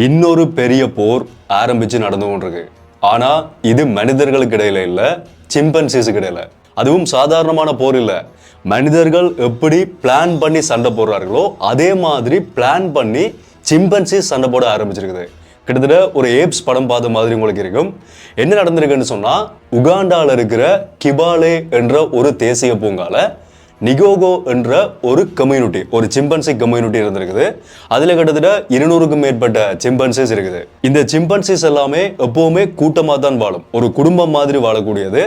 இன்னொரு பெரிய போர் ஆரம்பிச்சு நடந்து கொண்டிருக்கு. ஆனா இது மனிதர்களுக்கு இடையில இல்ல, சிம்பன்சிஸுக்கு இடையில. அதுவும் சாதாரணமான போர் இல்ல. மனிதர்கள் எப்படி பிளான் பண்ணி சண்டை போடுறார்களோ அதே மாதிரி பிளான் பண்ணி சிம்பன்சிஸ் சண்டை போட ஆரம்பிச்சிருக்குது. கிட்டத்தட்ட ஒரு ஏப்ஸ் படம் பார்த்த மாதிரி உங்களுக்கு இருக்கும். என்ன நடந்திருக்குன்னு சொன்னா, உகாண்டால இருக்கிற கிபாலே என்ற ஒரு தேசிய பூங்கால நிகோகோ என்ற ஒரு கம்யூனிட்டி, ஒரு சிம்பன்சி கம்யூனிட்டி இருந்திருக்குது. அதுல கிட்டத்தட்ட 200க்கும் மேற்பட்ட சிம்பன்சிஸ் இருக்குது. இந்த சிம்பன்சிஸ் எல்லாமே எப்பவுமே கூட்டமா தான் வாழும், ஒரு குடும்பம் மாதிரி வாழக்கூடியது.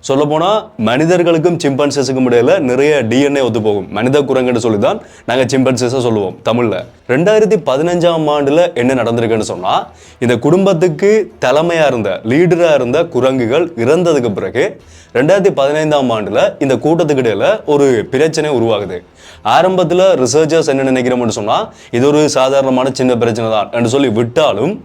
சொல்ல போனா மனிதர்களுக்கும் சிம்பன்சிஸுக்கும் இடையில நிறைய டிஎன்ஏ ஒத்து போகும். மனித குரங்குன்னு சொல்லிதான் நாங்க சிம்பன்சிஸை சொல்லுவோம் தமிழ்ல. 2015ஆம் ஆண்டுல என்ன நடந்திருக்குன்னு சொன்னா, இந்த குடும்பத்துக்கு தலைமையா இருந்த லீடரா இருந்த குரங்குகள் இறந்ததுக்கு பிறகு 2015ஆம் ஆண்டுல இந்த கூட்டத்துக்கு இடையில ஒரு பிரச்சனை உருவாகுது. ஆரம்பத்துல ரிசர்ச்சர்ஸ் என்ன நினைக்கிறோம்னு சொன்னா, இது ஒரு சாதாரணமான சின்ன பிரச்சனை தான் என்று சொல்லி விட்டாலும்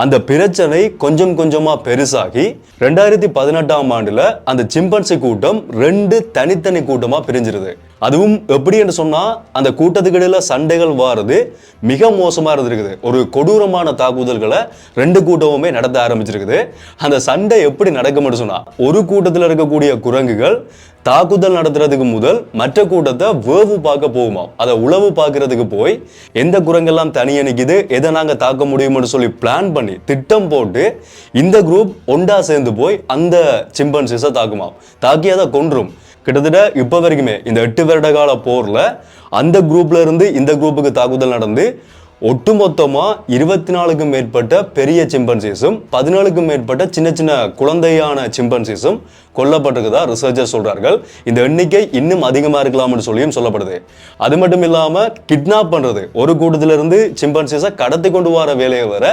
அந்த பிரச்சனை கொஞ்சம் கொஞ்சமா பெருசாகி 2018ஆம் ஆண்டுல அந்த சிம்பன்சி கூட்டம் 2 தனித்தனி கூட்டமா பிரிஞ்சிருது. அதுவும் எப்படி என்று சொன்னா, அந்த கூட்டத்துக்கு இடையில சண்டைகள் வாரது மிக மோசமா இருந்திருக்குது. ஒரு கொடூரமான தாக்குதல்களை 2 கூட்டமுமே நடத்த ஆரம்பிச்சிருக்குது. அந்த சண்டை எப்படி நடக்கும்னு சொன்னா, ஒரு கூட்டத்தில் இருக்கக்கூடிய குரங்குகள் தாக்குதல் நடத்துறதுக்கு முதல் மற்ற கூட்டத்தை வேவு பார்க்க போகுமா, அதை உளவு பார்க்கறதுக்கு போய் எந்த குரங்கெல்லாம் தனியே நிக்குது, எதை நாங்க தாக்க முடியும்னு சொல்லி பிளான் பண்ணி திட்டம் போட்டு இந்த குரூப் ஒண்டா சேர்ந்து போய் அந்த சிம்பன்சிஸை தாக்குமா, தாக்கி அதை கொன்றும். கிட்டத்தட்ட இப்ப வரைக்குமே இந்த 8 வருட கால போர்ல அந்த குரூப்ல இருந்து இந்த குரூப்புக்கு தாக்குதல் நடந்து ஒட்டுமொத்தமா 24க்கும் மேற்பட்ட பெரிய சிம்பன்சிஸும் 17க்கும் மேற்பட்ட சின்ன சின்ன குழந்தையான சிம்பன்சிஸும் கொல்லப்பட்டிருக்குதா ரிசர்ச்சர்ஸ் சொல்றார்கள். இந்த எண்ணிக்கை இன்னும் அதிகமா இருக்கலாம்னு சொல்லியும் சொல்லப்படுது. அது மட்டும் இல்லாம கிட்னாப் பண்றது, ஒரு கூட்டத்தில இருந்து சிம்பன்சிஸை கடத்தி கொண்டு வர வேலையை வர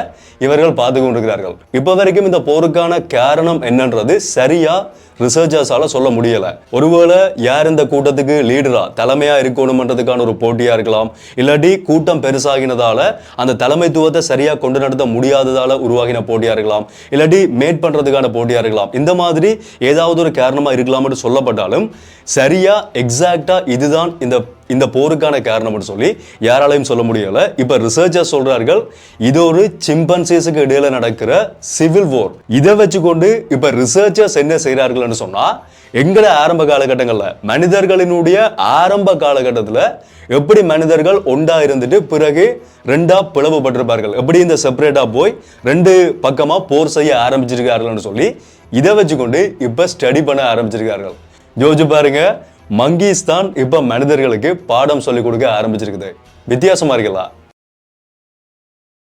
இவர்கள் பார்த்து கொண்டிருக்கிறார்கள். இப்ப வரைக்கும் இந்த போருக்கான காரணம் என்னன்றது சரியா ரிசர்ச்சர்ஸால சொல்ல முடியல. ஒருவேளை யார் இந்த கூட்டத்துக்கு லீடரா தலைமையா இருக்கணும்ன்றதுக்கான ஒரு போட்டியா இருக்கலாம், இல்லாட்டி கூட்டம் பெருசாகினதால அந்த தலைமைத்துவத்தை சரியா கொண்டு நடத்த முடியாததால உருவாகின போட்டியா இருக்கலாம், இல்லாட்டி மேட் பண்றதுக்கான போட்டியா இருக்கலாம். இந்த மாதிரி ஏதாவது ஒரு காரணமா இருக்கலாம்னு சொல்லப்பட்டாலும் சரியா எக்ஸாக்டா இதுதான் இந்த போருக்கான காரணம்னு சொல்லி யாராலையும் சொல்ல முடியல. இப்ப ரிசர்ச்சர்ஸ் சொல்றார்கள், இது ஒரு சிம்பன்சிஸுக்கு இடையில நடக்கிற சிவில் வார். இதை வச்சுக்கொண்டு இப்ப ரிசர்ச்சர்ஸ் என்ன செய்யறார்கள்னு சொன்னா, எங்களை ஆரம்ப காலகட்டங்கள்ல மனிதர்களினுடைய ஆரம்ப காலகட்டத்துல எப்படி மனிதர்கள் ஒண்டா இருந்துட்டு பிறகு 2ஆ பிளவுபட்டிருப்பார்கள், எப்படி இந்த செப்பரேட்டா போய் 2 பக்கமா போர் செய்ய ஆரம்பிச்சிருக்கார்கள் சொல்லி இதை வச்சுக்கொண்டு இப்ப ஸ்டடி பண்ண ஆரம்பிச்சிருக்கார்கள். யோசிச்சு பாருங்க, மங்கீஸ் தான் இப்ப மனிதர்களுக்கு பாடம் சொல்லிக் கொடுக்க ஆரம்பிச்சிருக்குது. வித்தியாசமா இருக்கலாம்.